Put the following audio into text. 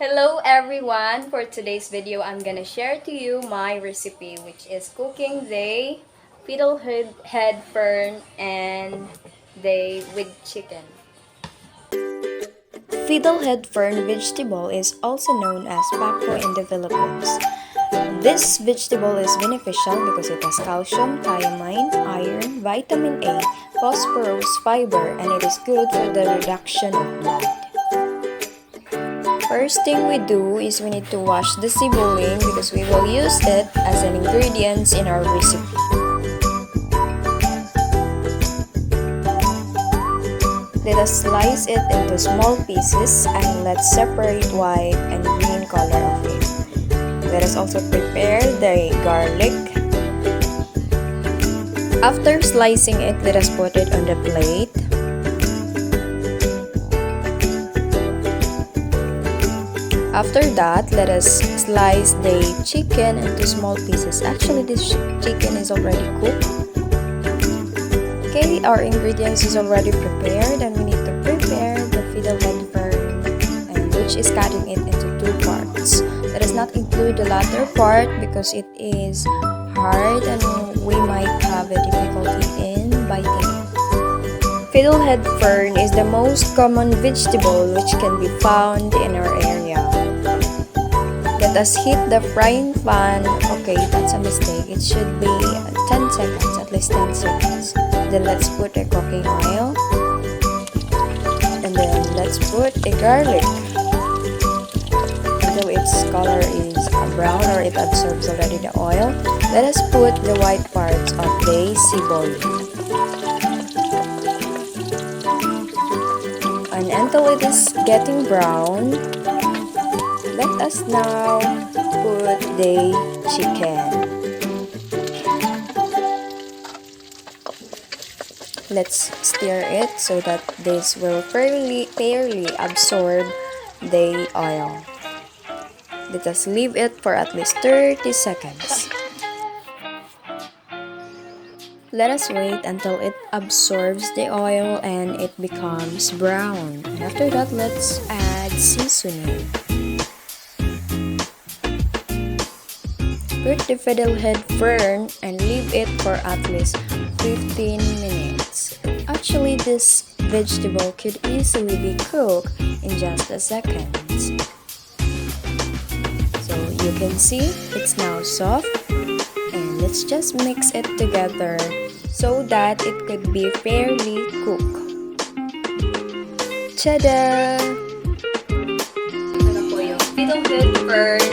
Hello everyone! For today's video, I'm gonna share to you my recipe, which is cooking the Fiddlehead Fern and the with chicken. Fiddlehead Fern vegetable is also known as bako in the Philippines. This vegetable is beneficial because it has calcium, thiamine, iron, vitamin A, phosphorus, fiber, and it is good for the reduction of blood. First thing we do is we need to wash the sibuying because we will use it as an ingredient in our recipe. Let us slice it into small pieces and let's separate white and green color of it. Let us also prepare the garlic. After slicing it, let us put it on the plate. After that, let us slice the chicken into small pieces. Actually, this chicken is already cooked. Okay, our ingredients is already prepared and we need to prepare the fiddlehead fern, which is cutting it into two parts. Let us not include the latter part because it is hard and we might have a difficulty in biting it. Fiddlehead fern is the most common vegetable which can be found in our area. Let us heat the frying pan. Okay, that's a mistake. It should be 10 seconds, at least 10 seconds. Then let's put the cooking oil. And then let's put the garlic. Until its color is brown or it absorbs already the oil. Let us put the white parts of the sibuying. And until it is getting brown, let us now put the chicken. Let's stir it so that this will fairly absorb the oil. Let us leave it for at least 30 seconds. Let us wait until it absorbs the oil and it becomes brown. And after that, let's add seasoning. Put the fiddlehead fern and leave it for at least 15 minutes. Actually, this vegetable could easily be cooked in just a second. So you can see it's now soft, and let's just mix it together so that it could be fairly cooked. Tada! Ito na po yung fiddlehead fern